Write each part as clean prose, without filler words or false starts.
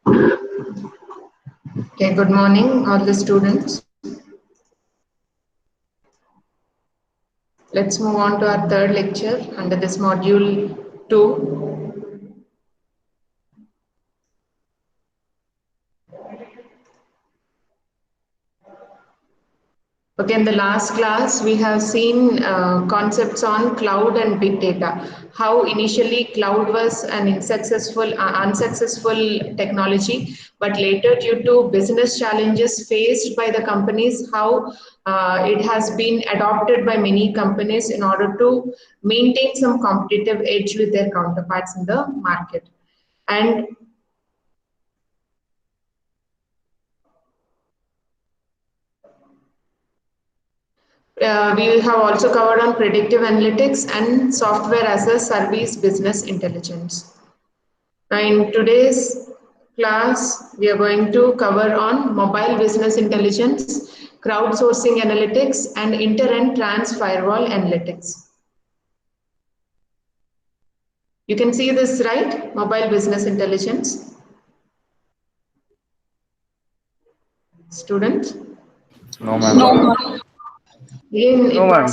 Okay, good morning, all the students. Let's move on to our third lecture under this module 2. Okay, in the last class, we have seen concepts on cloud and big data. How initially cloud was an unsuccessful technology, but later due to business challenges faced by the companies, how it has been adopted by many companies in order to maintain some competitive edge with their counterparts in the market. And we have also covered on predictive analytics and software as a service business intelligence. Now in today's class, we are going to cover on mobile business intelligence, crowdsourcing analytics, and inter and trans firewall analytics. You can see this, right? Mobile business intelligence. Student? No, ma'am. No, ma'am. Again, No, ma'am.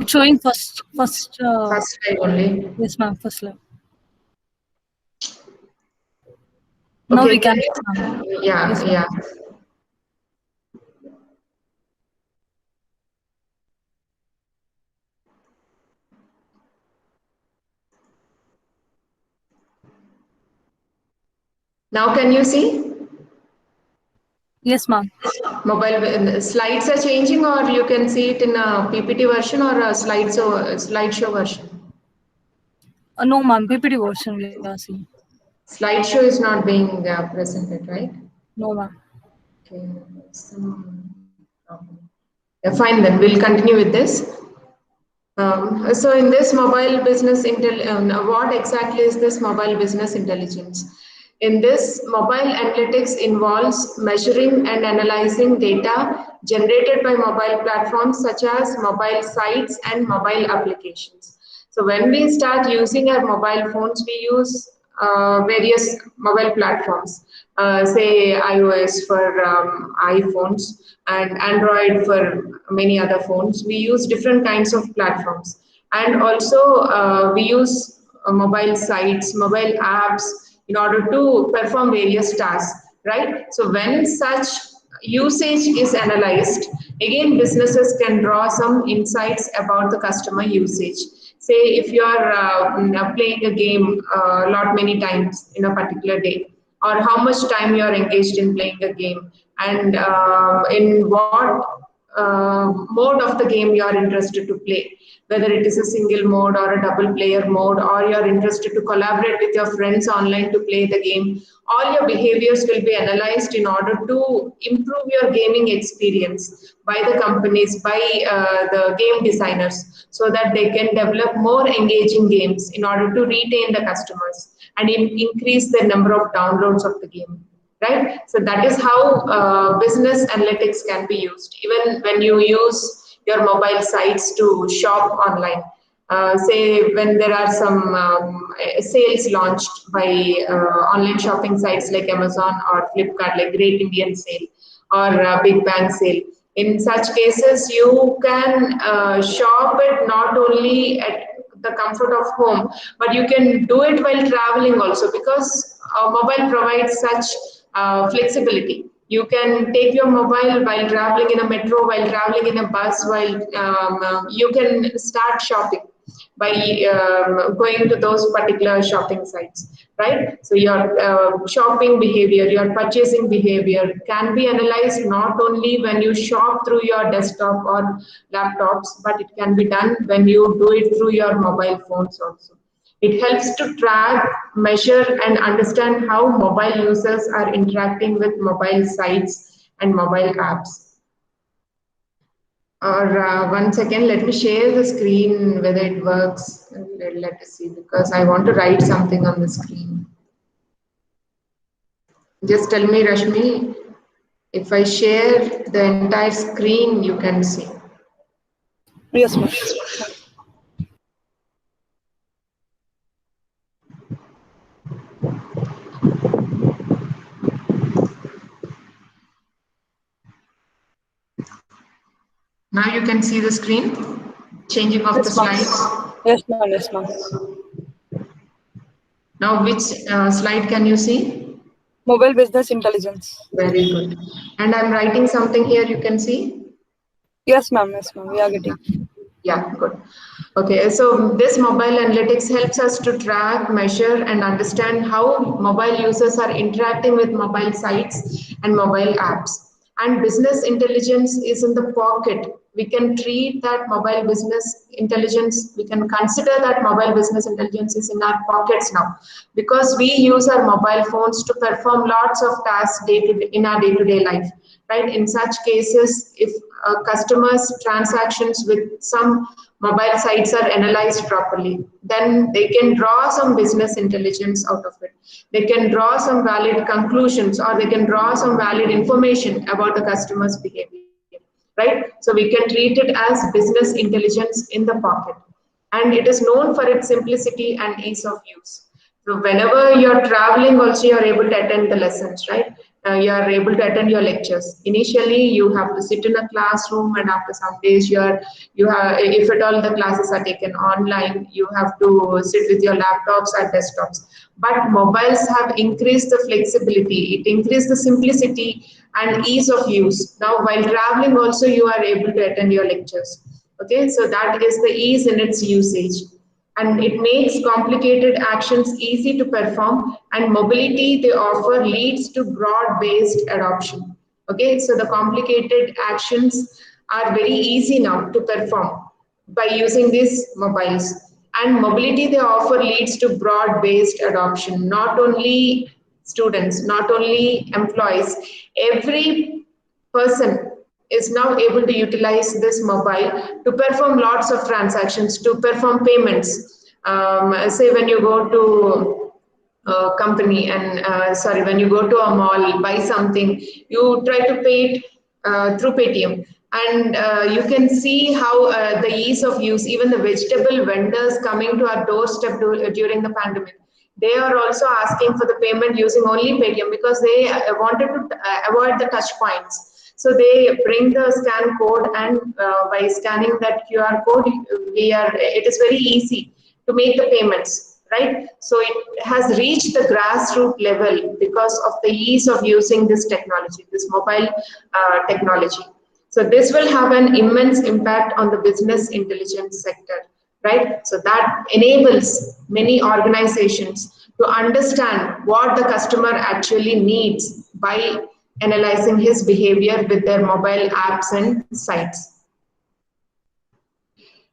It's showing first. First slide only. Yes, ma'am. First slide. Now Okay, we can. Ma'am. yeah, Yes, ma'am. yeah. Now can you see? Yes, ma'am. Mobile slides are changing, or you can see it in a PPT version or a slideshow version. No, ma'am. PPT version we are seeing. Slideshow is not being presented, right? No, ma'am. Okay, some problem. Yeah, fine then. We'll continue with this. So in this mobile business what exactly is this mobile business intelligence? In this, mobile analytics involves measuring and analyzing data generated by mobile platforms such as mobile sites and mobile applications. So when we start using our mobile phones, we use various mobile platforms, say iOS for iPhones and Android for many other phones. We use different kinds of platforms, and also we use mobile sites, mobile apps in order to perform various tasks, right? So when such usage is analyzed, again businesses can draw some insights about the customer usage. Say if you are playing a game a lot many times in a particular day, or how much time you are engaged in playing a game, and in what mode of the game you are interested to play, whether it is a single mode or a double player mode, or you are interested to collaborate with your friends online to play the game. All your behaviors will be analyzed in order to improve your gaming experience by the companies, by the game designers, so that they can develop more engaging games in order to retain the customers and increase the number of downloads of the game, right? So that is how business analytics can be used. Even when you use your mobile sites to shop online, say when there are some sales launched by online shopping sites like Amazon or Flipkart, like Great Indian Sale or Big Bang Sale. In such cases, you can shop it not only at the comfort of home, but you can do it while traveling also, because mobile provides such flexibility. You can take your mobile while traveling in a metro, while traveling in a bus, while you can start shopping by going to those particular shopping sites, right? So your shopping behavior, your purchasing behavior can be analyzed not only when you shop through your desktop or laptops, but it can be done when you do it through your mobile phones also. It helps to track, measure, and understand how mobile users are interacting with mobile sites and mobile apps. Or 1 second, let me share the screen whether it works. Let us see, because I want to write something on the screen. Just tell me, Rashmi, if I share the entire screen, you can see. Yes, ma'am. Now you can see the screen, changing of the Yes, ma'am. slides. Yes, ma'am. Yes, ma'am. Now which slide can you see? Mobile business intelligence. Very good. And I'm writing something here, you can see? Yes, ma'am. Yes, ma'am. We are getting. Yeah, good. Okay, so this mobile analytics helps us to track, measure, and understand how mobile users are interacting with mobile sites and mobile apps. And business intelligence is in the pocket. We can treat that mobile business intelligence, we can consider that mobile business intelligence is in our pockets now, because we use our mobile phones to perform lots of tasks in our day-to-day life, right? In such cases, if customers' transactions with some mobile sites are analyzed properly, then they can draw some business intelligence out of it. They can draw some valid conclusions, or they can draw some valid information about the customer's behavior, right? So we can treat it as business intelligence in the pocket. And it is known for its simplicity and ease of use. So whenever you're traveling, also you're able to attend the lessons, right? You are able to attend your lectures. Initially, you have to sit in a classroom, and after some days, you have, if at all the classes are taken online, you have to sit with your laptops or desktops. But mobiles have increased the flexibility. It increased the simplicity and ease of use. Now, while traveling, also you are able to attend your lectures. Okay, so that is the ease in its usage, and it makes complicated actions easy to perform, and mobility they offer leads to broad-based adoption. Okay, so the complicated actions are very easy now to perform by using these mobiles, and mobility they offer leads to broad-based adoption. Not only students, not only employees, every person is now able to utilize this mobile to perform lots of transactions, to perform payments. Say when you go to a company and sorry, when you go to a mall, buy something, you try to pay it through Paytm. And you can see how the ease of use, even the vegetable vendors coming to our doorstep during the pandemic, they are also asking for the payment using only Paytm, because they wanted to avoid the touch points. So they bring the scan code, and by scanning that QR code, it is very easy to make the payments, right? So it has reached the grassroots level because of the ease of using this technology, this mobile technology. So this will have an immense impact on the business intelligence sector, right? So that enables many organizations to understand what the customer actually needs by analyzing his behavior with their mobile apps and sites.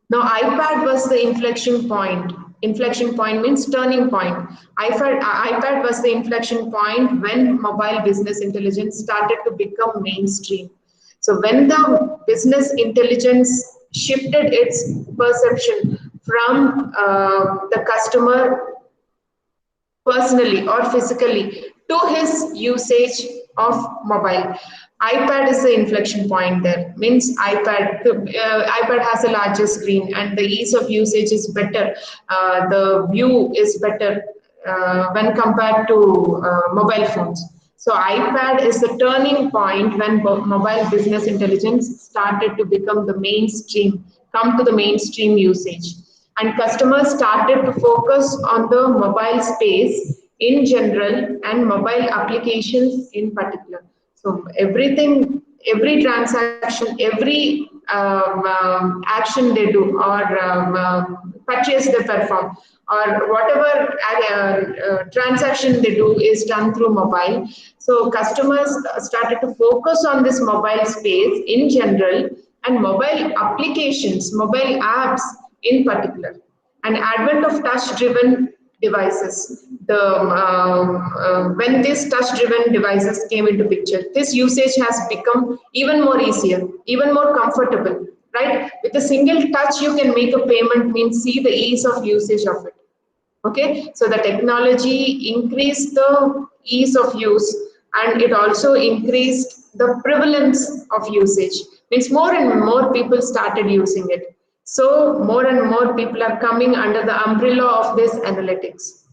Now, iPad was the inflection point. Inflection point means turning point. iPad was the inflection point when mobile business intelligence started to become mainstream. So when the business intelligence shifted its perception from the customer personally or physically to his usage of mobile. iPad is the inflection point there. Means iPad has a larger screen, and the ease of usage is better. The view is better when compared to mobile phones. So iPad is the turning point when mobile business intelligence started to become the mainstream, come to the mainstream usage. And customers started to focus on the mobile space in general and mobile applications in particular. So everything, every transaction, every action they do, or purchase they perform, or whatever transaction they do is done through mobile. So customers started to focus on this mobile space in general and mobile applications, mobile apps in particular. And advent of touch-driven devices. When these touch-driven devices came into picture, this usage has become even more easier, even more comfortable, right? With a single touch, you can make a payment, means see the ease of usage of it. Okay, so the technology increased the ease of use, and it also increased the prevalence of usage. Means more and more people started using it. So more and more people are coming under the umbrella of this analytics.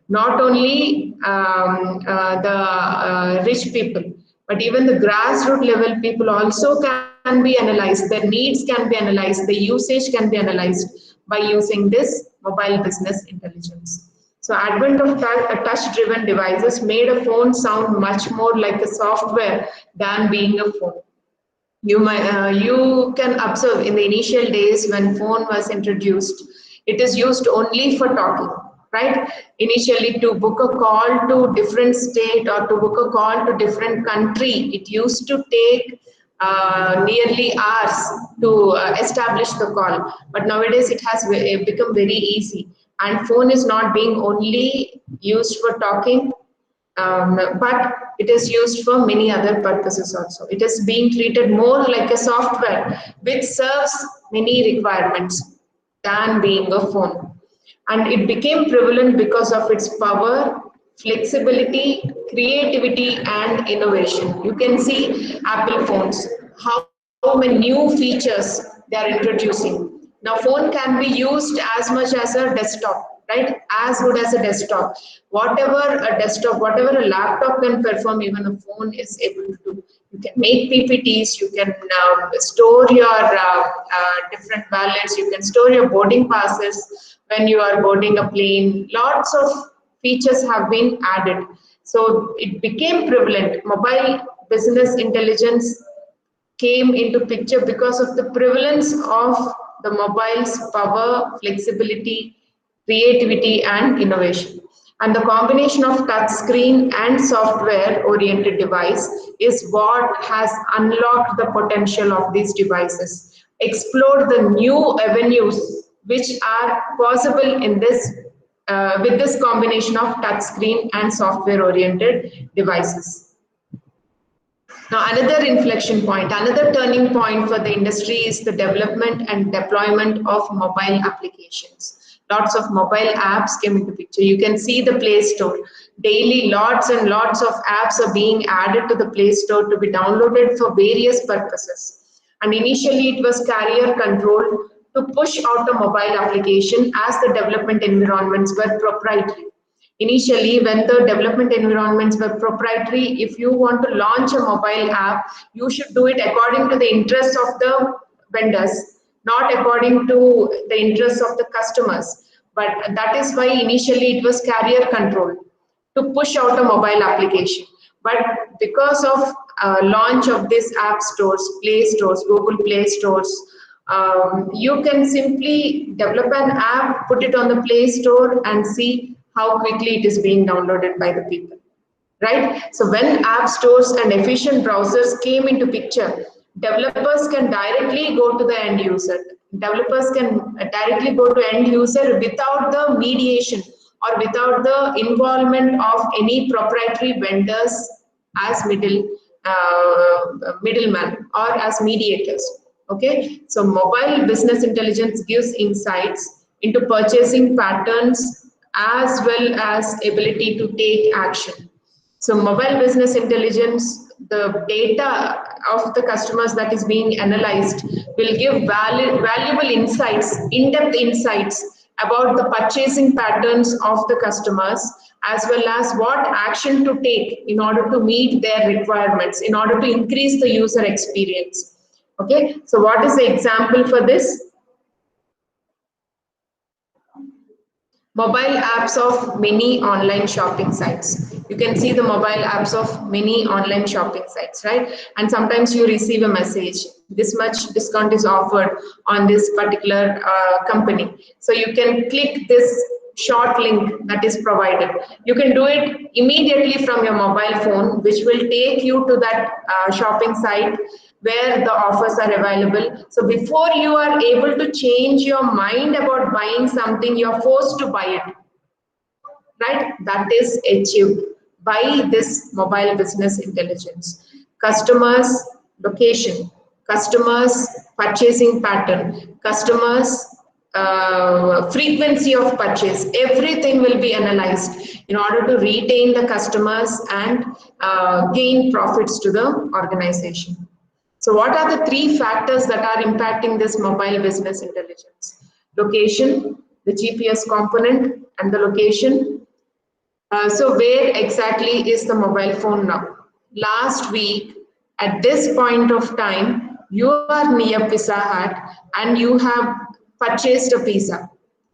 Not only the rich people, but even the grassroots level people also can can be analyzed, their needs can be analyzed, the usage can be analyzed by using this mobile business intelligence. So advent of touch-driven devices made a phone sound much more like a software than being a phone. You can observe in the initial days when phone was introduced, it is used only for talking, right? Initially, to book a call to different state or to book a call to different country, it used to take nearly hours to establish the call. But nowadays, it has become very easy. And phone is not being only used for talking, but it is used for many other purposes also. It is being treated more like a software which serves many requirements than being a phone. And it became prevalent because of its power, flexibility, creativity, and innovation. You can see Apple phones, how many new features they are introducing. Now, phone can be used as much as a desktop, right? As good as a desktop. Whatever a desktop, whatever a laptop can perform, even a phone is able to do. You can make PPTs, you can store your different wallets, you can store your boarding passes when you are boarding a plane. Lots of features have been added. So it became prevalent. Mobile business intelligence came into picture because of the prevalence of the mobile's power, flexibility, creativity, and innovation. And the combination of touch screen and software-oriented device is what has unlocked the potential of these devices. Explore the new avenues which are possible in this with this combination of touch screen and software-oriented devices. Now, another inflection point, another turning point for the industry is the development and deployment of mobile applications. Lots of mobile apps came into picture. You can see the Play Store. Daily, lots and lots of apps are being added to the Play Store to be downloaded for various purposes. And initially, it was carrier control to push out a mobile application as the development environments were proprietary. Initially, when the development environments were proprietary, if you want to launch a mobile app, you should do it according to the interests of the vendors, not according to the interests of the customers. But that is why initially it was carrier control to push out a mobile application. But because of launch of these app stores, Play Stores, Google Play Stores, you can simply develop an app, put it on the Play Store and see how quickly it is being downloaded by the people, right? So when app stores and efficient browsers came into picture, developers can directly go to the end user. Developers can directly go to end user without the mediation or without the involvement of any proprietary vendors as middleman or as mediators. Okay, so mobile business intelligence gives insights into purchasing patterns as well as ability to take action. So mobile business intelligence, the data of the customers that is being analyzed will give valuable insights, in-depth insights about the purchasing patterns of the customers, as well as what action to take in order to meet their requirements, in order to increase the user experience. Okay, so what is the example for this? Mobile apps of many online shopping sites. You can see the mobile apps of many online shopping sites, right? And sometimes you receive a message, this much discount is offered on this particular company. So you can click this short link that is provided. You can do it immediately from your mobile phone, which will take you to that shopping site where the offers are available. So before you are able to change your mind about buying something, you're forced to buy it, right? That is achieved by this mobile business intelligence. Customers' location, customers' purchasing pattern, customers' frequency of purchase, everything will be analyzed in order to retain the customers and gain profits to the organization. So what are the three factors that are impacting this mobile business intelligence? Location, the GPS component, and the location. So where exactly is the mobile phone now? Last week, at this point of time, You are near Pizza Hut and you have purchased a pizza.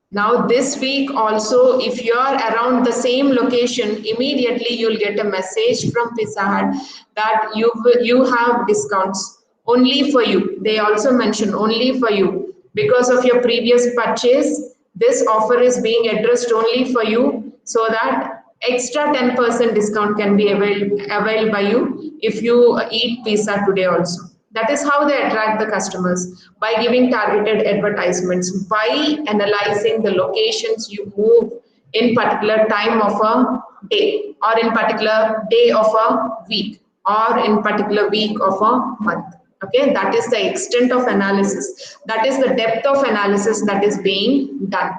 Now this week also, if you are around the same location, immediately you'll get a message from Pizza Hut that you have discounts only for you. They also mention only for you. Because of your previous purchase, this offer is being addressed only for you, so that extra 10% discount can be availed by you if you eat pizza today also. That is how they attract the customers, by giving targeted advertisements, by analyzing the locations you move in particular time of a day, or in particular day of a week, or in particular week of a month. Okay, that is the extent of analysis. That is the depth of analysis that is being done.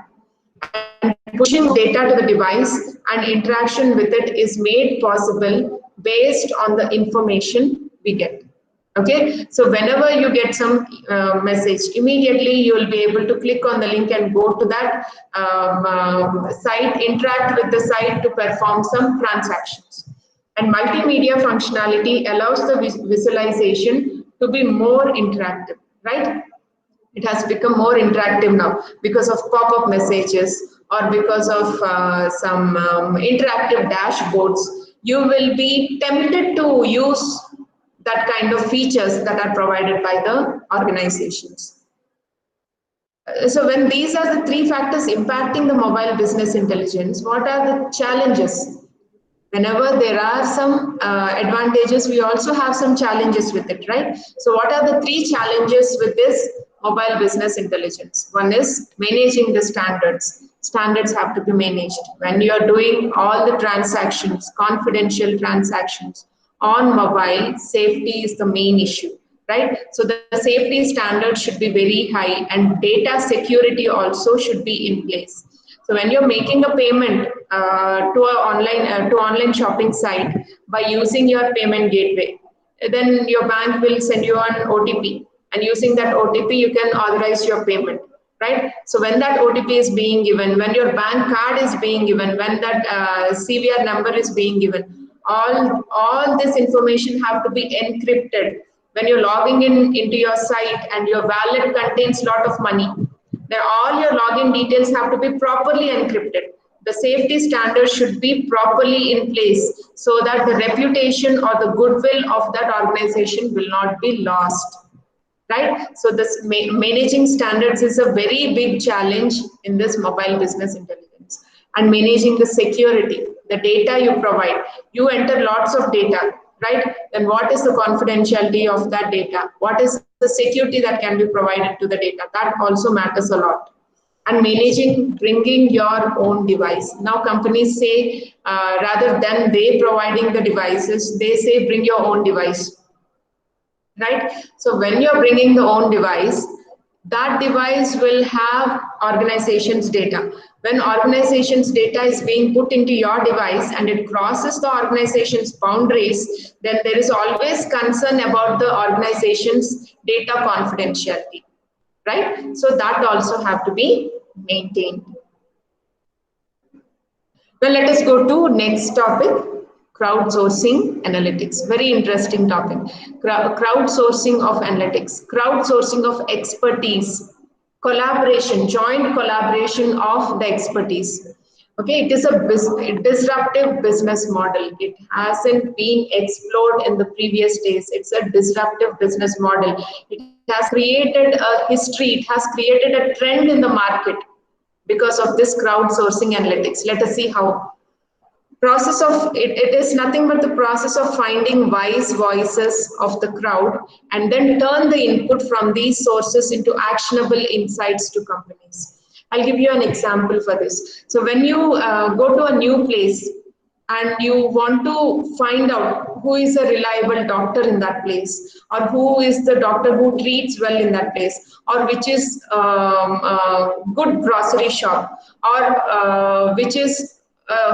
And pushing data to the device and interaction with it is made possible based on the information we get. Okay, so whenever you get some message, immediately you will be able to click on the link and go to that site, interact with the site to perform some transactions. And multimedia functionality allows the visualization to be more interactive, right? It has become more interactive now because of pop-up messages, or because of some interactive dashboards. You will be tempted to use that kind of features that are provided by the organizations. So when these are the three factors impacting the mobile business intelligence, what are the challenges? Whenever there are some advantages, we also have some challenges with it, right? So what are the three challenges with this mobile business intelligence? One is managing the standards. Standards have to be managed. When you are doing all the transactions, confidential transactions on mobile, safety is the main issue, right? So the safety standards should be very high, and data security also should be in place. So when you're making a payment to online shopping site by using your payment gateway, then your bank will send you an OTP, and using that OTP you can authorize your payment, right? So when that OTP is being given, when your bank card is being given, when that CVR number is being given, all this information have to be encrypted. When you're logging into your site and your wallet contains lot of money, then all your login details have to be properly encrypted. The safety standards should be properly in place so that the reputation or the goodwill of that organization will not be lost, right? So this managing standards is a very big challenge in this mobile business intelligence. And managing the security, the data you provide, you enter lots of data, right? Then what is the confidentiality of that data? What is the security that can be provided to the data? That also matters a lot. And managing bringing your own device. Now companies say rather than they providing the devices, they say bring your own device, right? So when you're bringing the own device, that device will have organization's data. When organization's data is being put into your device and it crosses the organization's boundaries, then there is always concern about the organization's data confidentiality, right? So that also have to be maintained. Well, let us go to next topic. Crowdsourcing analytics. Very interesting topic. Crowdsourcing of analytics, crowdsourcing of expertise, collaboration, joint collaboration of the expertise. Okay, it is a disruptive business model. It hasn't been explored in the previous days. It's a disruptive business model. It has created a history. It has created a trend in the market because of this crowdsourcing analytics. Let us see how. Process of it is nothing but the process of finding wise voices of the crowd and then turn the input from these sources into actionable insights to companies. I'll give you an example for this. So when you go to a new place and you want to find out who is a reliable doctor in that place, or who is the doctor who treats well in that place, or which is a good grocery shop, or which is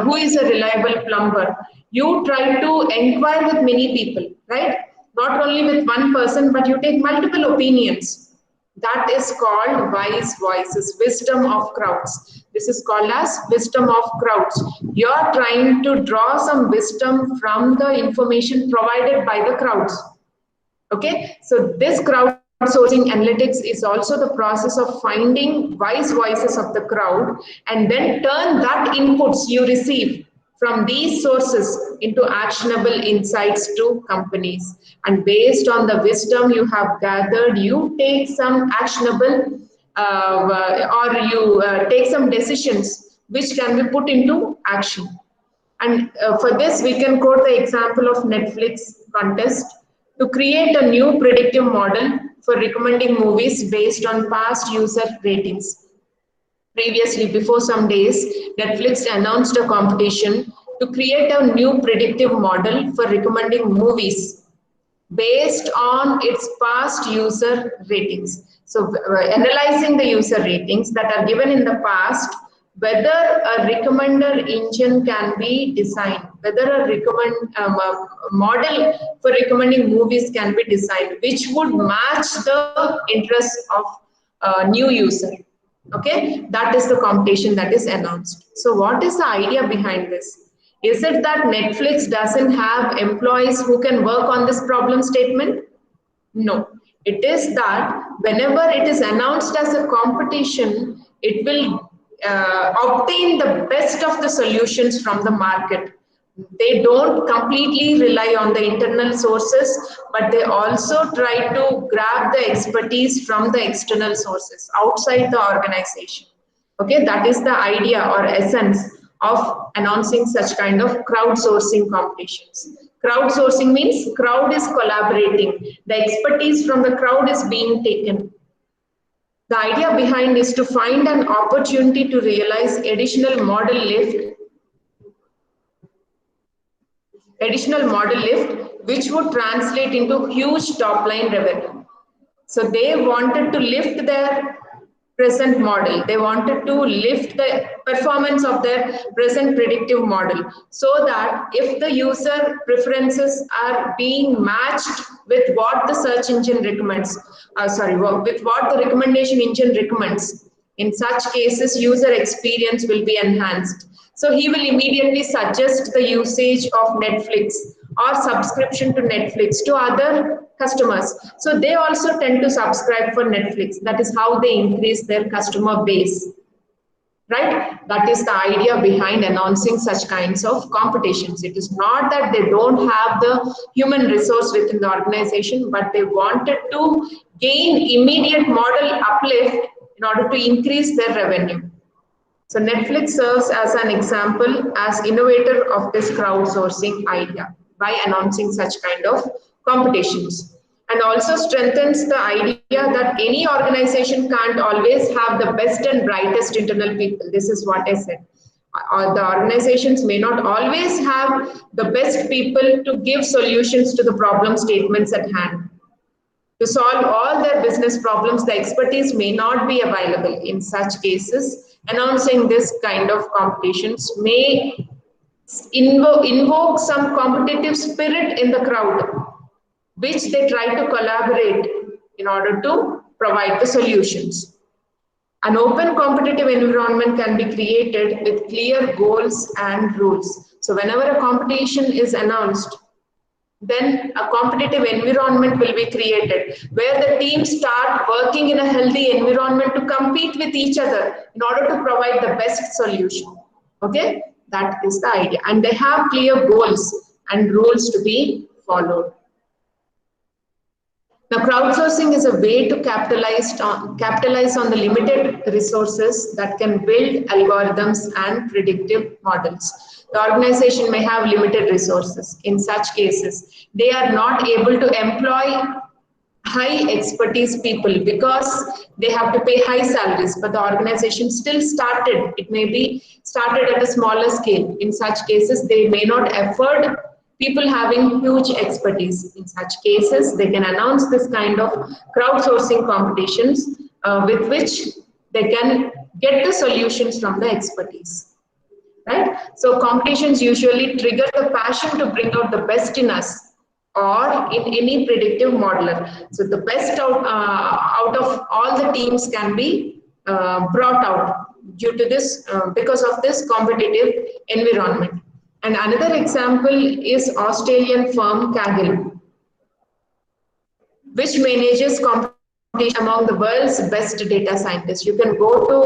who is a reliable plumber, you try to inquire with many people, right? Not only with one person, but you take multiple opinions. That is called wise voices, wisdom of crowds. This is called as wisdom of crowds. You are trying to draw some wisdom from the information provided by the crowds. Okay, so this crowdsourcing analytics is also the process of finding wise voices of the crowd and then turn that inputs you receive from these sources into actionable insights to companies. And based on the wisdom you have gathered, you take some actionable or you take some decisions which can be put into action. And for this, we can quote the example of Netflix contest to create a new predictive model for recommending movies based on past user ratings. Previously, before some days, Netflix announced a competition to create a new predictive model for recommending movies based on its past user ratings. So analyzing the user ratings that are given in the past, whether a recommender engine can be designed, whether a model for recommending movies can be designed, which would match the interests of a new user. Okay, that is the competition that is announced. So what is the idea behind this? Is it that Netflix doesn't have employees who can work on this problem statement? No. It is that whenever it is announced as a competition, it will obtain the best of the solutions from the market. They don't completely rely on the internal sources, but they also try to grab the expertise from the external sources outside the organization. Okay, that is the idea or essence of announcing such kind of crowdsourcing competitions. Crowdsourcing means crowd is collaborating. The expertise from the crowd is being taken. The idea behind is to find an opportunity to realize additional model lift, which would translate into huge top line revenue. So they wanted to lift their present model. They wanted to lift the performance of their present predictive model so that if the user preferences are being matched with what the search engine recommends, with what the recommendation engine recommends, in such cases, user experience will be enhanced. So he will immediately suggest the usage of Netflix or subscription to Netflix to other customers. So they also tend to subscribe for Netflix. That is how they increase their customer base. Right? That is the idea behind announcing such kinds of competitions. It is not that they don't have the human resource within the organization, but they wanted to gain immediate model uplift in order to increase their revenue. So Netflix serves as an example as innovator of this crowdsourcing idea by announcing such kind of competitions, and also strengthens the idea that any organization can't always have the best and brightest internal people. This is what I said. The organizations may not always have the best people to give solutions to the problem statements at hand. To solve all their business problems, the expertise may not be available. In such cases, announcing this kind of competitions may invoke some competitive spirit in the crowd, which they try to collaborate in order to provide the solutions. An open competitive environment can be created with clear goals and rules. So whenever a competition is announced, then a competitive environment will be created where the teams start working in a healthy environment to compete with each other in order to provide the best solution. Okay, that is the idea. And they have clear goals and rules to be followed. Now, crowdsourcing is a way to capitalize on the limited resources that can build algorithms and predictive models. The organization may have limited resources. In such cases, they are not able to employ high expertise people because they have to pay high salaries, but the organization still started. It may be started at a smaller scale. In such cases, they may not afford people having huge expertise. In such cases, they can announce this kind of crowdsourcing competitions with which they can get the solutions from the expertise. Right? So competitions usually trigger the passion to bring out the best in us or in any predictive modeler. So the best out of all the teams can be brought out due to this, because of this competitive environment. And another example is Australian firm Kaggle. which manages competition among the world's best data scientists. You can go to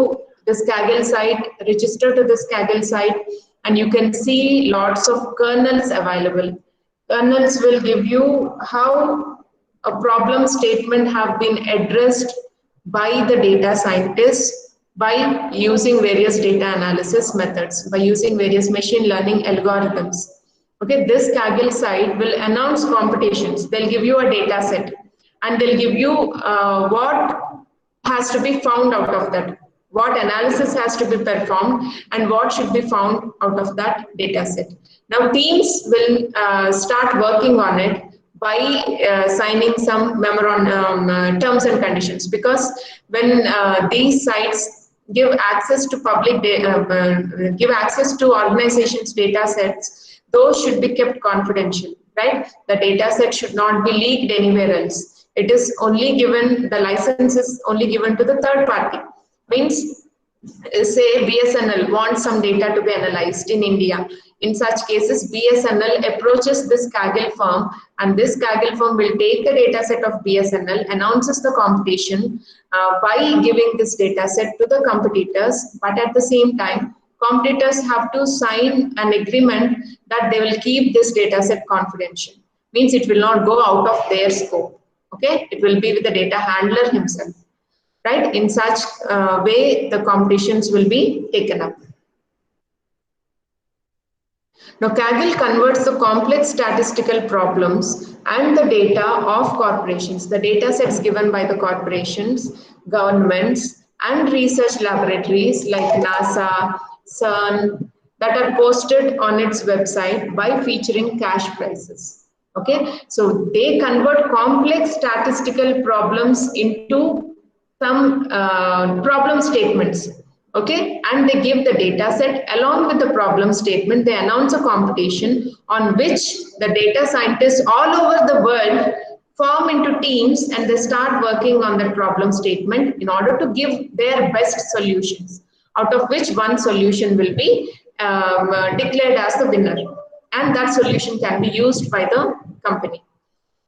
this Kaggle site, register to this Kaggle site, and you can see lots of kernels available. Kernels will give you how a problem statement have been addressed by the data scientists by using various data analysis methods, by using various machine learning algorithms. Okay, this Kaggle site will announce competitions. They'll give you a data set and they'll give you what has to be found out of that, what analysis has to be performed, and what should be found out of that data set. Now, teams will start working on it by signing some memorandum, terms and conditions, because when these sites give access to give access to organizations' data sets, those should be kept confidential, right? The data set should not be leaked anywhere else. It is only given, the license is only given to the third party. Means, say BSNL wants some data to be analyzed in India. In such cases, BSNL approaches this Kaggle firm, and this Kaggle firm will take the data set of BSNL, announces the competition by giving this data set to the competitors, but at the same time, competitors have to sign an agreement that they will keep this data set confidential. Means it will not go out of their scope. Okay, it will be with the data handler himself, right? In such way, the competitions will be taken up. Now, Kaggle converts the complex statistical problems and the data of corporations, the data sets given by the corporations, governments, and research laboratories like NASA, CERN, that are posted on its website by featuring cash prizes. Okay, so they convert complex statistical problems into some problem statements. Okay, and they give the data set along with the problem statement. They announce a competition on which the data scientists all over the world form into teams, and they start working on that problem statement in order to give their best solutions, out of which one solution will be declared as the winner, and that solution can be used by the company.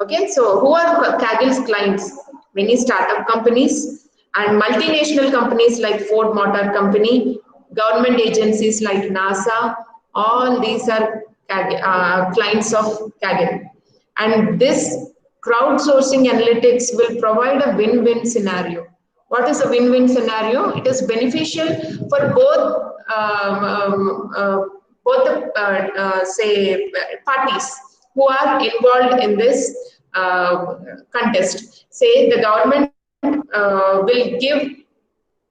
Okay, so who are Kaggle's clients? Many startup companies and multinational companies like Ford Motor Company, government agencies like NASA. All these are clients of Kaggle. And this crowdsourcing analytics will provide a win-win scenario. What is a win-win scenario? It is beneficial for both the say parties who are involved in this contest. Say the government will give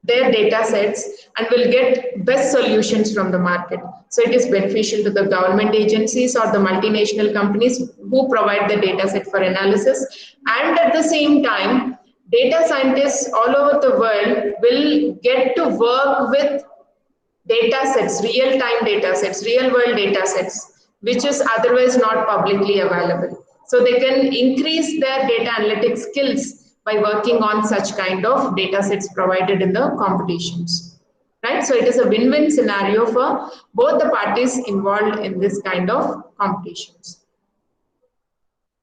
their data sets and will get best solutions from the market. So it is beneficial to the government agencies or the multinational companies who provide the data set for analysis. And at the same time, data scientists all over the world will get to work with data sets, real-time data sets, real-world data sets, which is otherwise not publicly available. So they can increase their data analytics skills by working on such kind of data sets provided in the competitions. Right? So it is a win-win scenario for both the parties involved in this kind of competitions.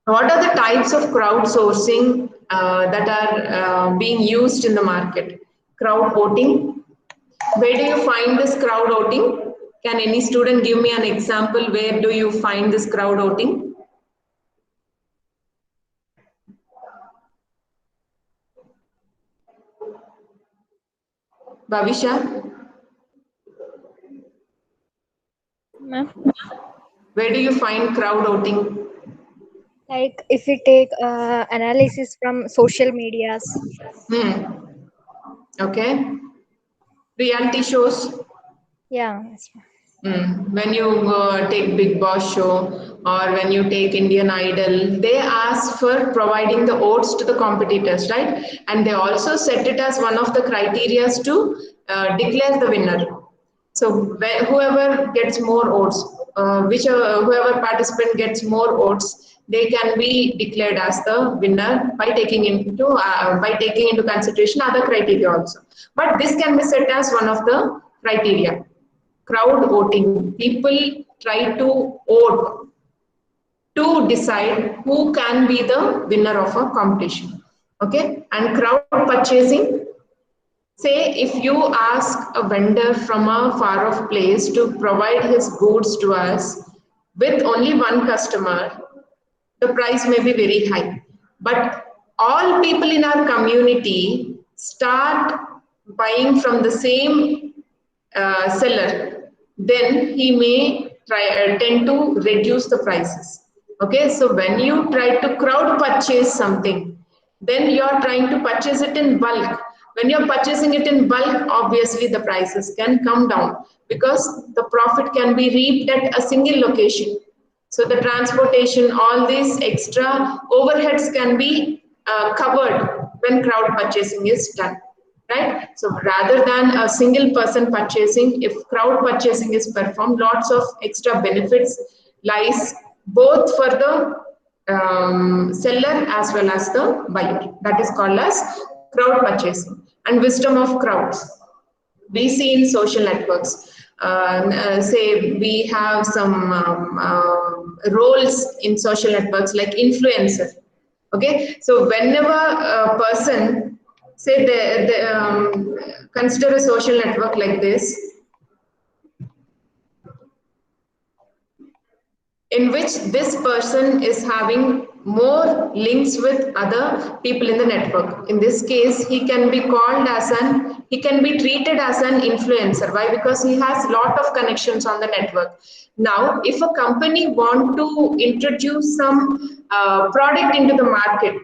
What are the types of crowdsourcing that are being used in the market? Crowd voting. Where do you find this crowd voting? Can any student give me an example? Where do you find this crowd voting? Bhavisha? Ma'am? Where do you find crowd voting? Like if we take analysis from social medias. Okay. Reality shows. Yeah. When you take Big Boss show or when you take Indian Idol, they ask for providing the votes to the competitors, right? And they also set it as one of the criteria to declare the winner. So whoever gets more votes, whoever participant gets more votes, they can be declared as the winner by taking into consideration other criteria also. But this can be set as one of the criteria. Crowd voting. People try to vote to decide who can be the winner of a competition. Okay, and crowd purchasing. Say if you ask a vendor from a far off place to provide his goods to us with only one customer, the price may be very high. But all people in our community start buying from the same seller, then he may tend to reduce the prices. Okay, so when you try to crowd purchase something, then you are trying to purchase it in bulk. When you're purchasing it in bulk, obviously the prices can come down because the profit can be reaped at a single location. So the transportation, all these extra overheads can be covered when crowd purchasing is done, right? So rather than a single person purchasing, if crowd purchasing is performed, lots of extra benefits lies both for the seller as well as the buyer. That is called as crowd purchasing. And wisdom of crowds. We see in social networks, say we have some roles in social networks like influencer. Okay, so whenever a person, say consider a social network like this, in which this person is having more links with other people in the network. In this case, he can be treated as an influencer. Why? Because he has a lot of connections on the network. Now, if a company want to introduce some product into the market,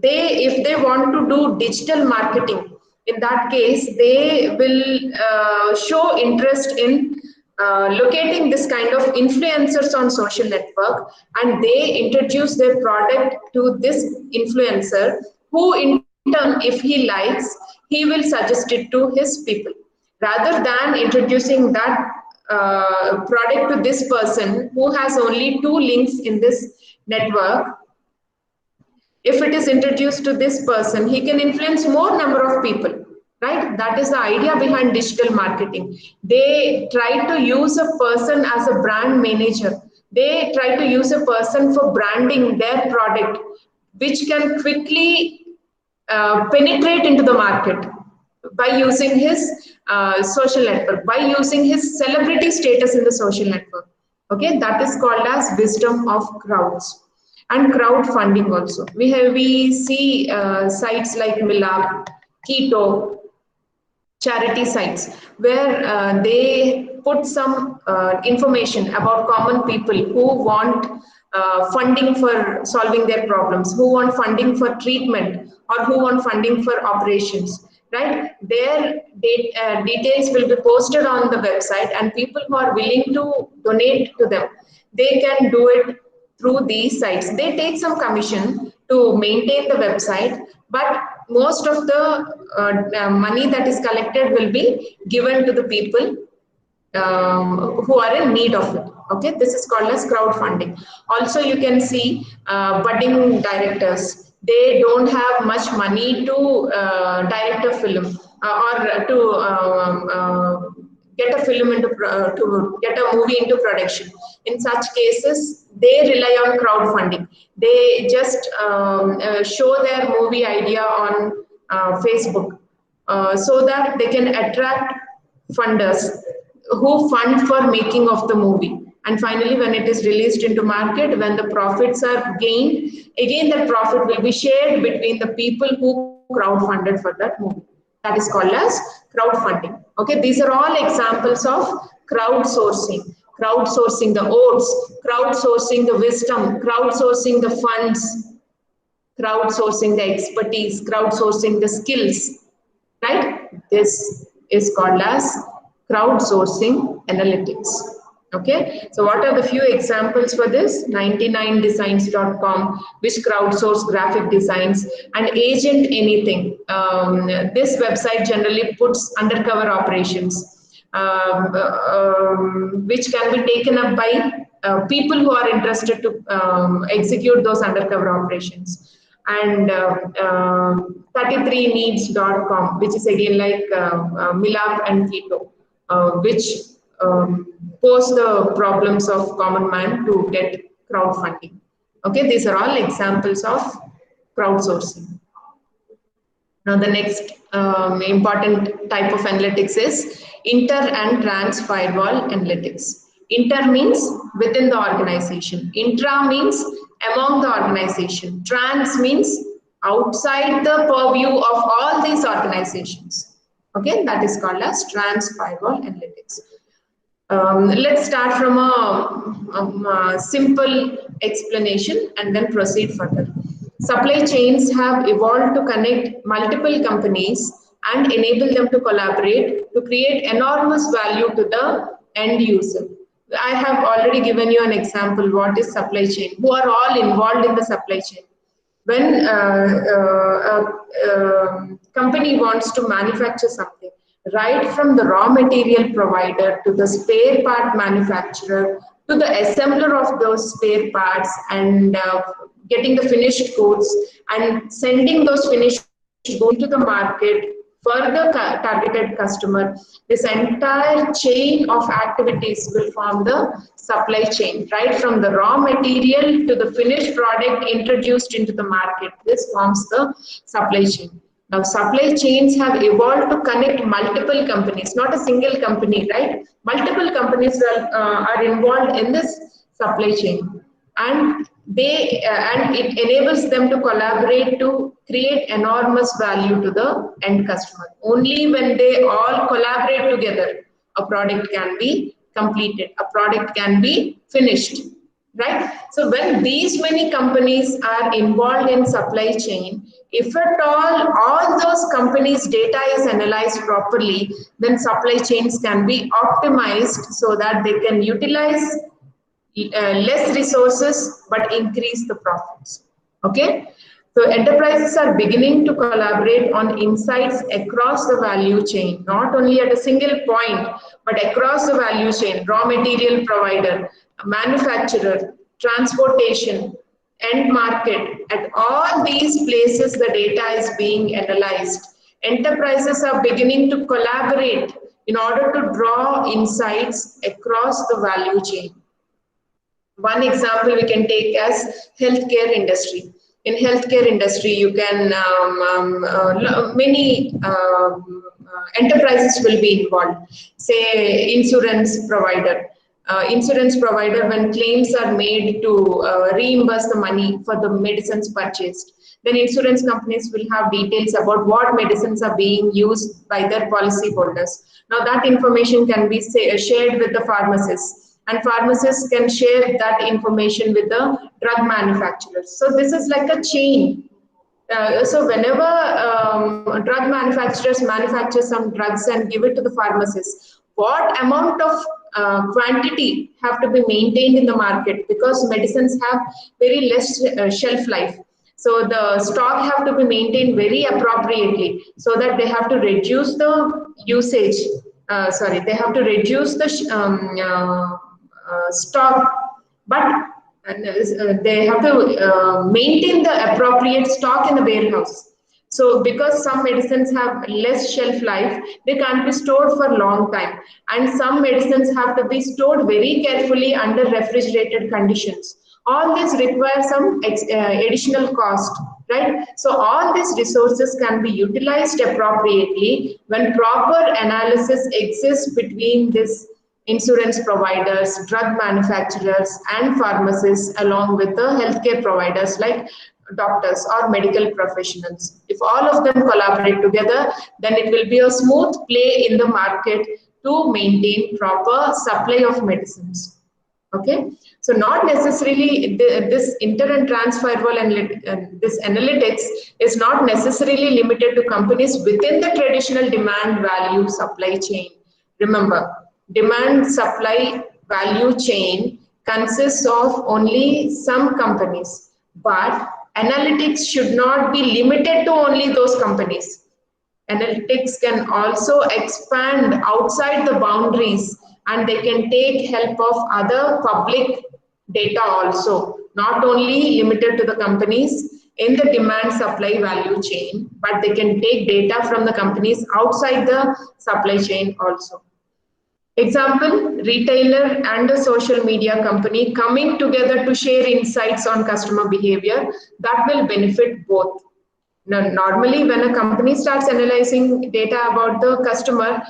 if they want to do digital marketing, in that case, they will show interest in locating this kind of influencers on social network, and they introduce their product to this influencer, who in turn, if he likes, he will suggest it to his people. Rather than introducing that product to this person who has only 2 links in this network, if it is introduced to this person, he can influence more number of people, right? That is the idea behind digital marketing. They try to use a person as a brand manager. They try to use a person for branding their product, which can quickly penetrate into the market by using his social network, by using his celebrity status in the social network. Okay, that is called as wisdom of crowds. And crowdfunding also. We see sites like Milap, Keto, charity sites, where they put some information about common people who want funding for solving their problems, who want funding for treatment, or who want funding for operations, right? Their details will be posted on the website, and people who are willing to donate to them, they can do it through these sites. They take some commission to maintain the website, but most of the money that is collected will be given to the people who are in need of it. Okay, this is called as crowdfunding. Also, you can see budding directors. They don't have much money to direct a film or to get a film into to get a movie into production. In such cases, they rely on crowdfunding. They just show their movie idea on Facebook so that they can attract funders who fund for making of the movie. And finally, when it is released into market, when the profits are gained, again the profit will be shared between the people who crowdfunded for that movie. That is called as crowdfunding. Okay, these are all examples of crowdsourcing. Crowdsourcing the oats, crowdsourcing the wisdom, crowdsourcing the funds, crowdsourcing the expertise, crowdsourcing the skills, right? This is called as crowdsourcing analytics. Okay, so what are the few examples for this? 99designs.com, which crowdsource graphic designs, and Agent Anything. This website generally puts undercover operations, which can be taken up by people who are interested to execute those undercover operations. And 33needs.com, which is again like Milap and Keto, which pose the problems of common man to get crowdfunding. Okay, these are all examples of crowdsourcing. Now the next important type of analytics is inter and trans firewall analytics. Inter means within the organization. Intra means among the organization. Trans means outside the purview of all these organizations. Okay, that is called as trans firewall analytics. Let's start from a simple explanation and then proceed further. Supply chains have evolved to connect multiple companies and enable them to collaborate to create enormous value to the end user. I have already given you an example. What is supply chain? Who are all involved in the supply chain? When a company wants to manufacture something, right from the raw material provider to the spare part manufacturer to the assembler of those spare parts and getting the finished goods and sending those finished goods into the market for the targeted customer, this entire chain of activities will form the supply chain, right from the raw material to the finished product introduced into the market. This forms the supply chain. Now, supply chains have evolved to connect multiple companies, not a single company, right? Multiple companies are involved in this supply chain, and it enables them to collaborate to create enormous value to the end customer. Only when they all collaborate together, a product can be completed, a product can be finished, right? So when these many companies are involved in supply chain, if at all those companies' data is analyzed properly, then supply chains can be optimized so that they can utilize less resources but increase the profits. Okay, so enterprises are beginning to collaborate on insights across the value chain, not only at a single point but across the value chain. Raw material provider, manufacturer, transportation, end market, at all these places the data is being analyzed. Enterprises are beginning to collaborate in order to draw insights across the value chain. One example we can take as healthcare industry. In healthcare industry, you can many enterprises will be involved. Say insurance provider. When claims are made to reimburse the money for the medicines purchased, then insurance companies will have details about what medicines are being used by their policy holders. Now that information can be shared with the pharmacists, and pharmacists can share that information with the drug manufacturers. So this is like a chain. So whenever drug manufacturers manufacture some drugs and give it to the pharmacists, what amount of quantity have to be maintained in the market, because medicines have very less shelf life. So the stock have to be maintained very appropriately so that they have to reduce the usage. They have to reduce the stock, but they have to maintain the appropriate stock in the warehouse. So because some medicines have less shelf life, they can't be stored for a long time. And some medicines have to be stored very carefully under refrigerated conditions. All this requires some additional cost, right? So all these resources can be utilized appropriately when proper analysis exists between this insurance providers, drug manufacturers, and pharmacists, along with the healthcare providers like doctors or medical professionals. If all of them collaborate together, then it will be a smooth play in the market to maintain proper supply of medicines. Okay, so not necessarily this inter and trans firewall and this analytics is not necessarily limited to companies within the traditional demand value supply chain. Remember, demand supply value chain consists of only some companies, but analytics should not be limited to only those companies. Analytics can also expand outside the boundaries, and they can take help of other public data also, not only limited to the companies in the demand supply value chain, but they can take data from the companies outside the supply chain also. Example, retailer and a social media company coming together to share insights on customer behavior that will benefit both. Now, normally when a company starts analyzing data about the customer,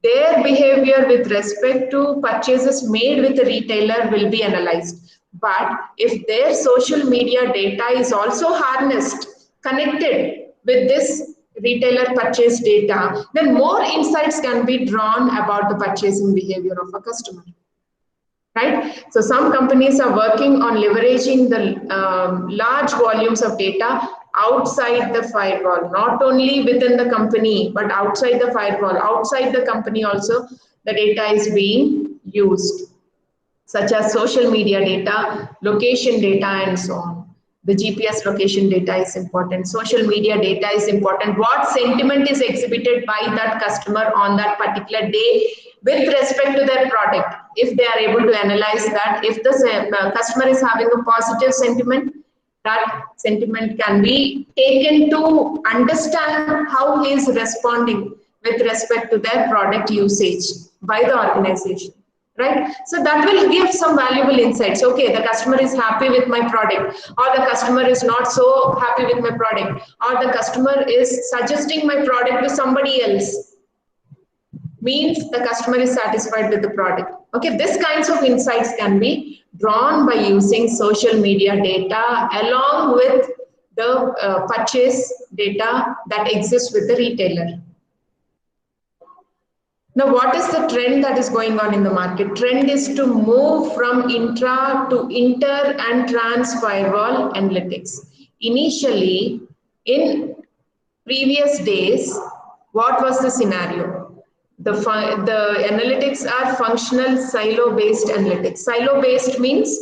their behavior with respect to purchases made with the retailer will be analyzed. But if their social media data is also harnessed, connected with this retailer purchase data, then more insights can be drawn about the purchasing behavior of a customer. Right? So some companies are working on leveraging the large volumes of data outside the firewall, not only within the company, but outside the firewall. Outside the company also, the data is being used, such as social media data, location data, and so on. The GPS location data is important. Social media data is important. What sentiment is exhibited by that customer on that particular day with respect to their product. If they are able to analyze that, if the customer is having a positive sentiment, that sentiment can be taken to understand how he is responding with respect to their product usage by the organization. Right? So that will give some valuable insights. Okay, the customer is happy with my product, or the customer is not so happy with my product, or the customer is suggesting my product to somebody else. Means the customer is satisfied with the product. Okay, this kinds of insights can be drawn by using social media data along with the purchase data that exists with the retailer. Now, what is the trend that is going on in the market? Trend is to move from intra to inter and trans firewall analytics. Initially, in previous days, what was the scenario? The analytics are functional silo-based analytics. Silo-based means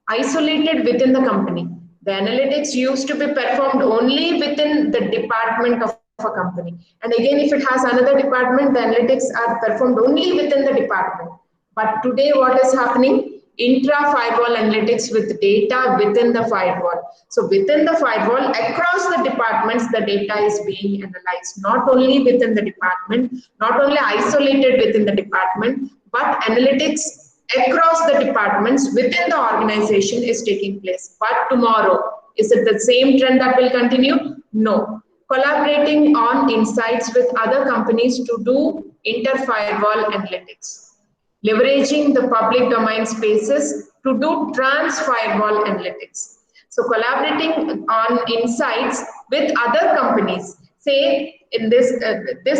isolated within the company. The analytics used to be performed only within the department of a company. And again, if it has another department, the analytics are performed only within the department. But today, what is happening? Intra-firewall analytics with data within the firewall. So within the firewall, across the departments, the data is being analyzed, not only within the department, not only isolated within the department, but analytics across the departments within the organization is taking place. But tomorrow, is it the same trend that will continue? No. Collaborating on insights with other companies to do inter-firewall analytics. Leveraging the public domain spaces to do trans-firewall analytics. So collaborating on insights with other companies. Say in this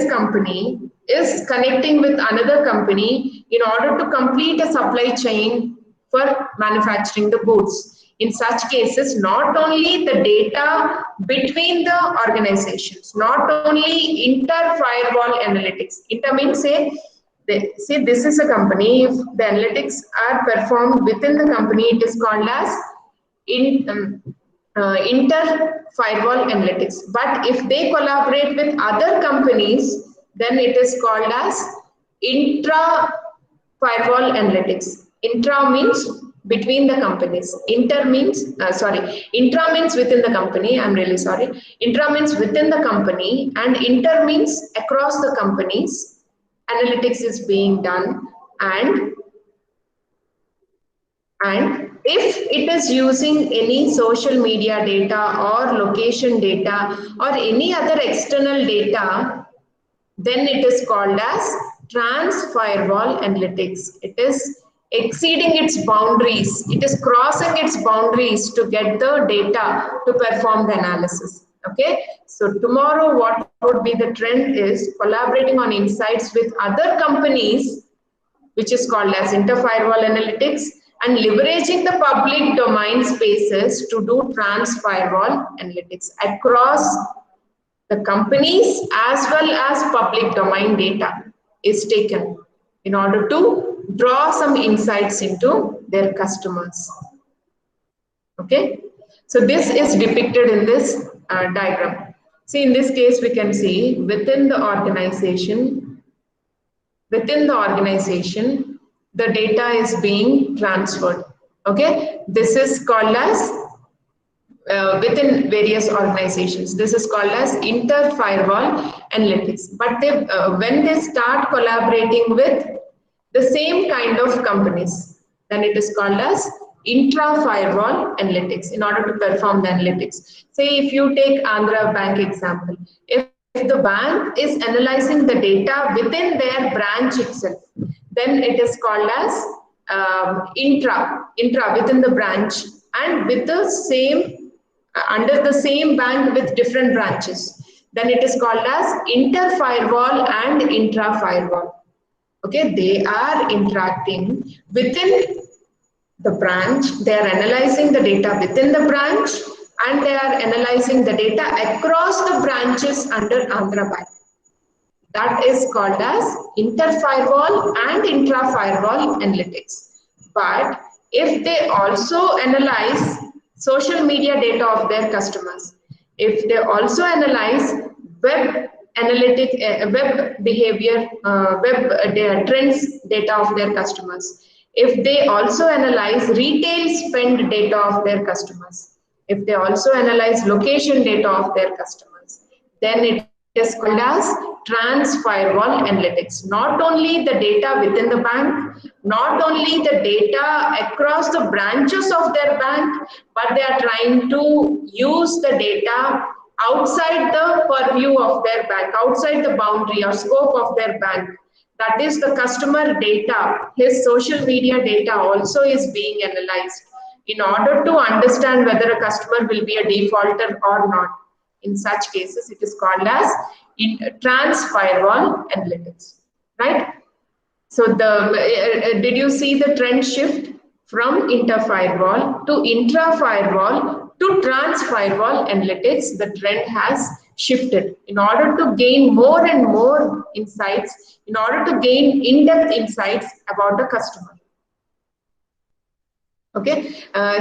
company is connecting with another company in order to complete a supply chain for manufacturing the goods. In such cases, not only the data between the organizations, not only inter-firewall analytics. Inter means say this is a company, if the analytics are performed within the company, it is called as inter-firewall analytics. But if they collaborate with other companies, then it is called as intra-firewall analytics. Intra means between the companies. Intra means within the company. I'm really sorry. Intra means within the company, and inter means across the companies. Analytics is being done, and if it is using any social media data or location data or any other external data, then it is called as trans-firewall analytics. It is exceeding its boundaries. It is crossing its boundaries to get the data to perform the analysis. Okay, so tomorrow what would be the trend is collaborating on insights with other companies, which is called as inter-firewall analytics, and leveraging the public domain spaces to do trans-firewall analytics across the companies as well as public domain data is taken in order to draw some insights into their customers. Okay, so this is depicted in this diagram. See, in this case, we can see within the organization, the data is being transferred. Okay, this is called as within various organizations. This is called as inter-firewall analytics. But when they start collaborating with the same kind of companies, then it is called as intra-firewall analytics in order to perform the analytics. Say if you take Andhra Bank example, if the bank is analyzing the data within their branch itself, then it is called as intra within the branch and with the same under the same bank with different branches. Then it is called as inter-firewall and intra-firewall. Okay, they are interacting within the branch, they are analyzing the data within the branch and they are analyzing the data across the branches under Andhra Bank. That is called as inter-firewall and intra-firewall analytics. But if they also analyze social media data of their customers, if they also analyze web analytic, web behavior, trends data of their customers, if they also analyze retail spend data of their customers, if they also analyze location data of their customers, then it is called as trans-firewall analytics. Not only the data within the bank, not only the data across the branches of their bank, but they are trying to use the data outside the purview of their bank, outside the boundary or scope of their bank. That is the customer data, his social media data also is being analyzed in order to understand whether a customer will be a defaulter or not. In such cases, it is called as trans-firewall analytics, right? So did you see the trend shift from inter-firewall to intra-firewall to trans-firewall analytics? The trend has shifted in order to gain more and more insights, in order to gain in-depth insights about the customer. Okay,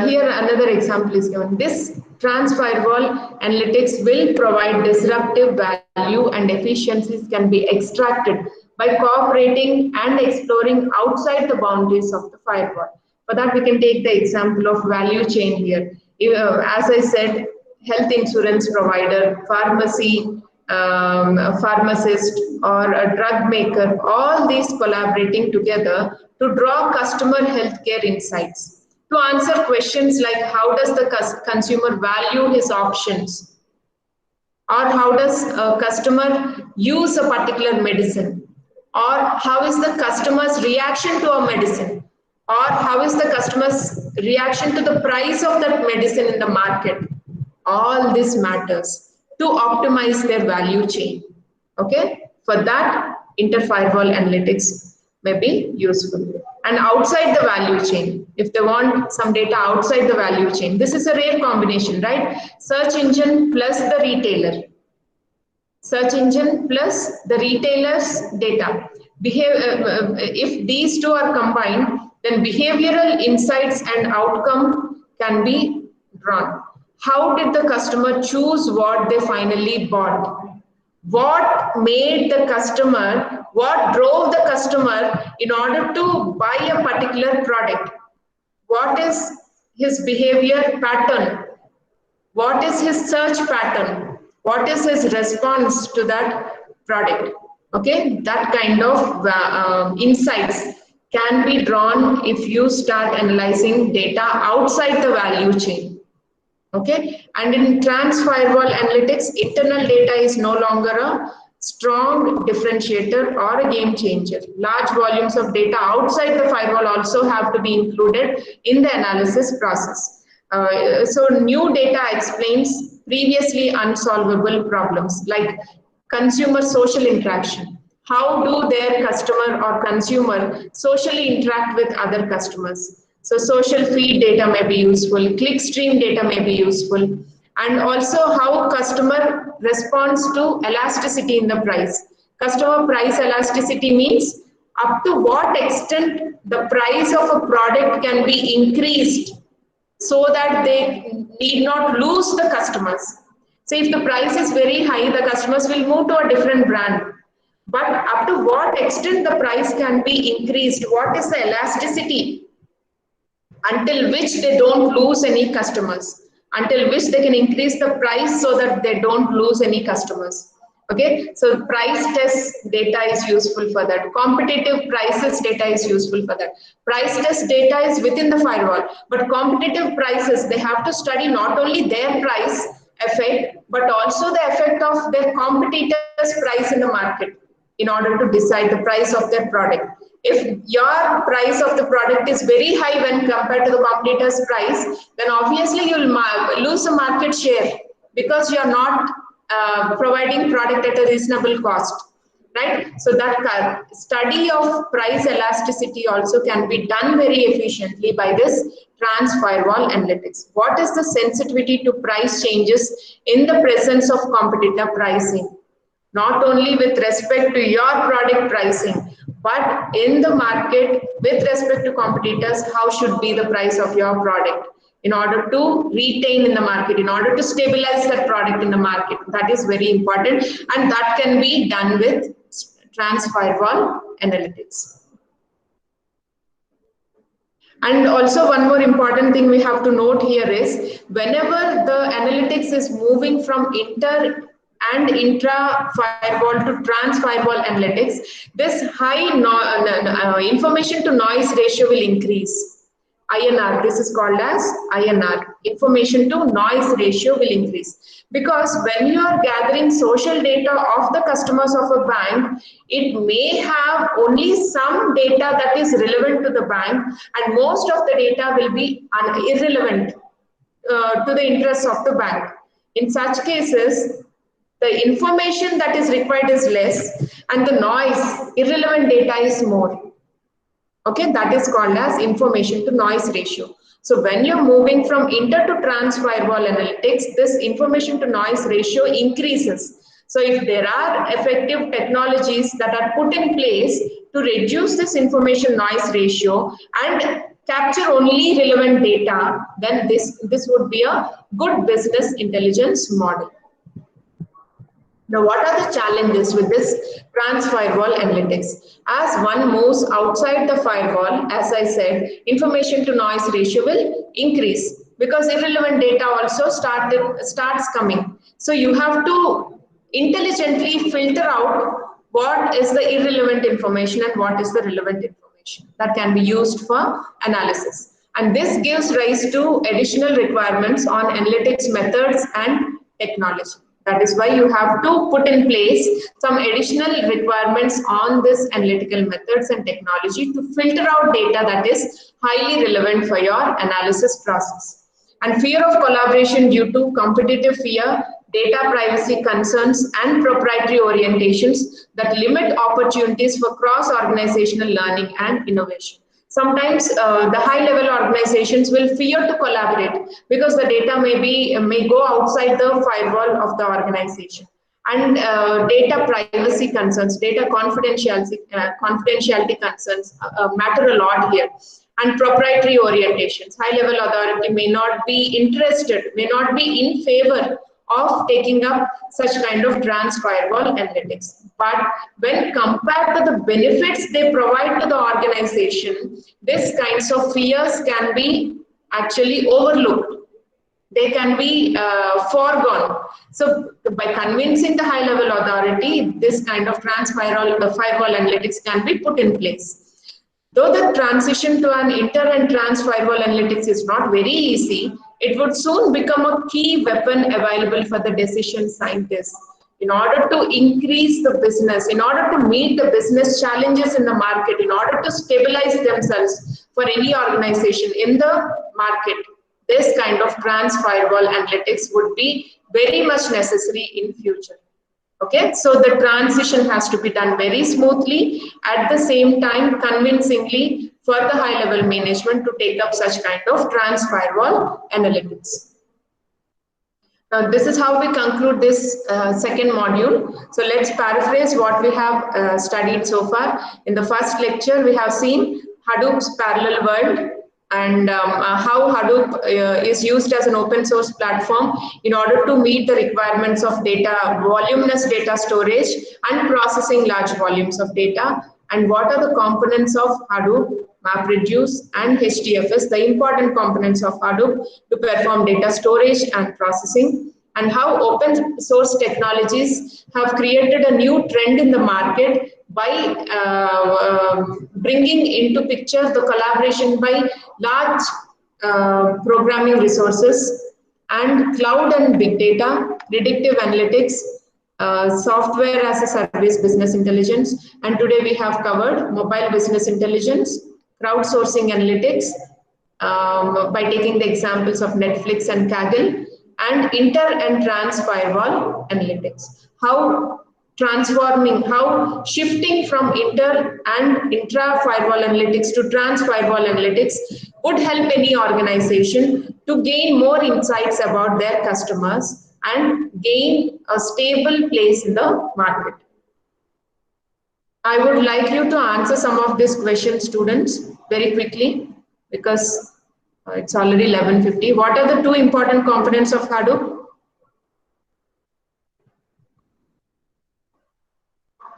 here another example is given. This trans-firewall analytics will provide disruptive value and efficiencies can be extracted by cooperating and exploring outside the boundaries of the firewall. For that, we can take the example of value chain here. As I said, health insurance provider, pharmacy, a pharmacist or a drug maker, all these collaborating together to draw customer healthcare insights, to answer questions like how does the consumer value his options, or how does a customer use a particular medicine, or how is the customer's reaction to a medicine, or how is the customer's reaction to the price of that medicine in the market. All this matters to optimize their value chain. Okay, for that inter-firewall analytics may be useful. And outside the value chain, if they want some data outside the value chain, this is a rare combination, right? Search engine plus the retailer. Search engine plus the retailer's data. If these two are combined, then behavioral insights and outcome can be drawn. How did the customer choose what they finally bought? What made the customer, what drove the customer in order to buy a particular product? What is his behavior pattern? What is his search pattern? What is his response to that product? Okay, that kind of insights can be drawn if you start analyzing data outside the value chain. Okay, and in trans-firewall analytics, internal data is no longer a strong differentiator or a game changer. Large volumes of data outside the firewall also have to be included in the analysis process. So new data explains previously unsolvable problems like consumer social interaction. How do their customer or consumer socially interact with other customers? So social feed data may be useful, clickstream data may be useful, and also how customer responds to elasticity in the price. Customer price elasticity means up to what extent the price of a product can be increased so that they need not lose the customers. So if the price is very high, the customers will move to a different brand. But up to what extent the price can be increased, what is the elasticity until which they don't lose any customers, until which they can increase the price so that they don't lose any customers. Okay, so price test data is useful for that. Competitive prices data is useful for that. Price test data is within the firewall, but competitive prices, they have to study not only their price effect, but also the effect of their competitors' price in the market in order to decide the price of their product. If your price of the product is very high when compared to the competitor's price, then obviously you'll lose a market share because you're not providing product at a reasonable cost, right? So that study of price elasticity also can be done very efficiently by this trans firewall analytics. What is the sensitivity to price changes in the presence of competitor pricing? Not only with respect to your product pricing, but in the market with respect to competitors, how should be the price of your product in order to retain in the market, in order to stabilize that product in the market. That is very important, and that can be done with trans firewall analytics. And also one more important thing we have to note here is whenever the analytics is moving from inter and intra firewall to trans firewall analytics, this high information to noise ratio will increase. INR, this is called as INR, information to noise ratio will increase. Because when you are gathering social data of the customers of a bank, it may have only some data that is relevant to the bank, and most of the data will be irrelevant to the interests of the bank. In such cases, the information that is required is less, and the noise, irrelevant data is more. Okay, that is called as information to noise ratio. So when you're moving from inter to trans firewall analytics, this information to noise ratio increases. So if there are effective technologies that are put in place to reduce this information noise ratio and capture only relevant data, then this would be a good business intelligence model. Now, what are the challenges with this trans firewall analytics? As one moves outside the firewall, as I said, information to noise ratio will increase because irrelevant data also starts coming. So you have to intelligently filter out what is the irrelevant information and what is the relevant information that can be used for analysis. And this gives rise to additional requirements on analytics methods and technology. That is why you have to put in place some additional requirements on this analytical methods and technology to filter out data that is highly relevant for your analysis process. And fear of collaboration due to competitive fear, data privacy concerns, and proprietary orientations that limit opportunities for cross-organizational learning and innovation. Sometimes the high-level organizations will fear to collaborate because the data may go outside the firewall of the organization. And data privacy concerns, data confidentiality concerns matter a lot here. And proprietary orientations. High-level authority may not be interested, may not be in favor of taking up such kind of trans firewall analytics. But when compared to the benefits they provide to the organization, these kinds of fears can be actually overlooked. They can be foregone. So by convincing the high-level authority, this kind of trans firewall analytics can be put in place. Though the transition to an inter and trans firewall analytics is not very easy, it would soon become a key weapon available for the decision scientists in order to increase the business, in order to meet the business challenges in the market, in order to stabilize themselves for any organization in the market. This kind of trans firewall analytics would be very much necessary in future. Okay, so the transition has to be done very smoothly, at the same time convincingly for the high-level management to take up such kind of trans firewall analytics. Now, this is how we conclude this second module. So let's paraphrase what we have studied so far. In the first lecture, we have seen Hadoop's parallel world, and how Hadoop is used as an open source platform in order to meet the requirements of voluminous data storage and processing large volumes of data, and what are the components of Hadoop, MapReduce, and HDFS, the important components of Hadoop to perform data storage and processing, and how open source technologies have created a new trend in the market by bringing into picture the collaboration by large programming resources and cloud and big data, predictive analytics, software as a service business intelligence, and today we have covered mobile business intelligence, crowdsourcing analytics, by taking the examples of Netflix and Kaggle, and inter and trans firewall analytics. How shifting from inter and intra firewall analytics to trans firewall analytics would help any organization to gain more insights about their customers and gain a stable place in the market. I would like you to answer some of these questions, students, very quickly, because it's already 11:50. What are the two important components of Hadoop?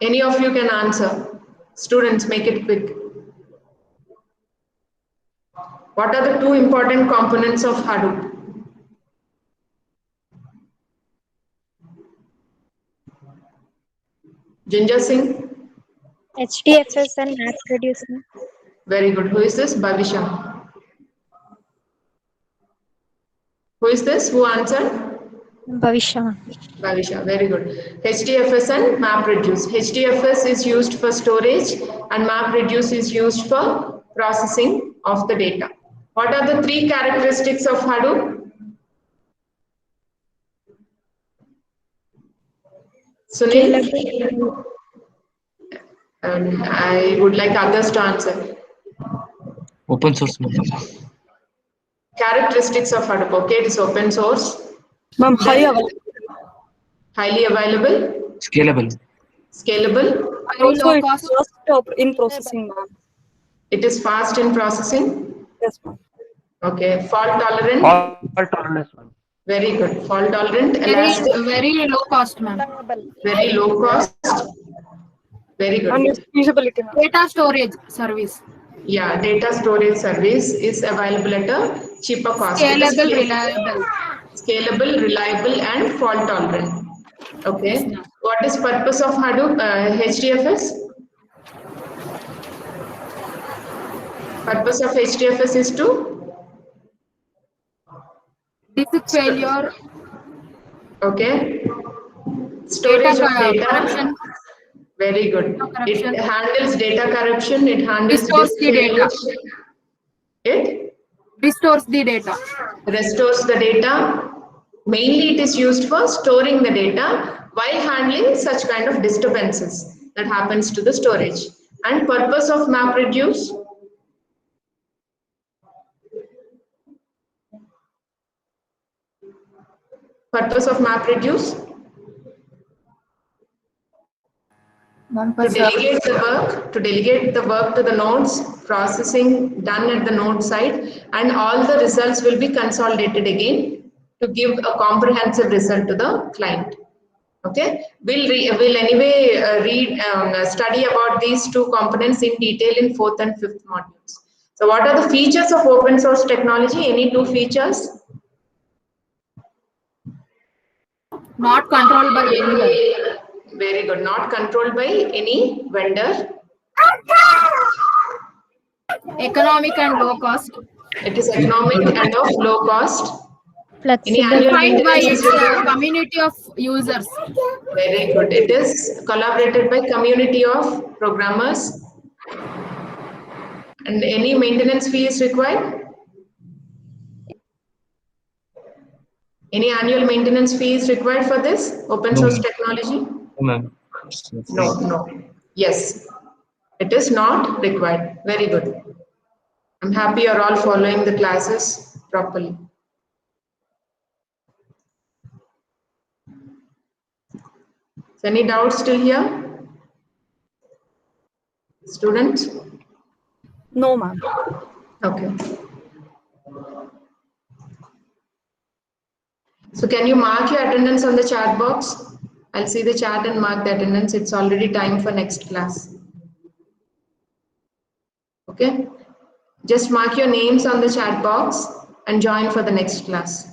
Any of you can answer. Students, make it quick. What are the two important components of Hadoop? Ginger Singh? HDFS and MapReduce. Very good. Who is this? Bhavisha. Who is this? Who answered? Bhavisha. Bhavisha, very good. HDFS and MapReduce. HDFS is used for storage and MapReduce is used for processing of the data. What are the three characteristics of Hadoop? Sunil? Scalable. And I would like others to answer. Open source. Characteristics of Hadoop. Okay, it is open source. Ma'am, highly available. Scalable. Scalable. also it's fast in processing, ma'am. It is fast in processing. Yes, ma'am. Okay, fault tolerant. Fault tolerance. Very good. Fault tolerant. Elastic. Very low cost, ma'am. Very low cost. Very good. And it's feasibility, ma'am. Data storage service. Yeah, data storage service is available at a cheaper cost. Scalable, reliable. Scalable, reliable, and fault tolerant. Okay. What is purpose of Hadoop? HDFS? Purpose of HDFS is to? Disk failure. Okay. Storage of data. Corruption. Very good. Corruption. It handles data corruption. It handles Restores the data. It Restores the data. restores the data. Mainly it is used for storing the data while handling such kind of disturbances that happens to the storage. And purpose of MapReduce? Purpose of MapReduce? To delegate the work to the nodes, processing done at the node side, and all the results will be consolidated again to give a comprehensive result to the client. Okay, we'll anyway study about these two components in detail in 4th and 5th modules. So what are the features of open source technology? Any two features? Not controlled by anyone. Very good. Not controlled by any vendor. Economic and low cost. It is economic and of low cost. Any Flexible. annual Defined by maintenance its is community of users. very good. It is collaborated by community of programmers. And any maintenance fee is required? Any annual maintenance fee is required for this open source technology? Ma'am. No. Yes. It is not required. Very good. I'm happy you're all following the classes properly. So any doubts still here? Students? No, ma'am. Okay. So can you mark your attendance on the chat box? I'll see the chat and mark the attendance. It's already time for next class. Okay. Just mark your names on the chat box and join for the next class.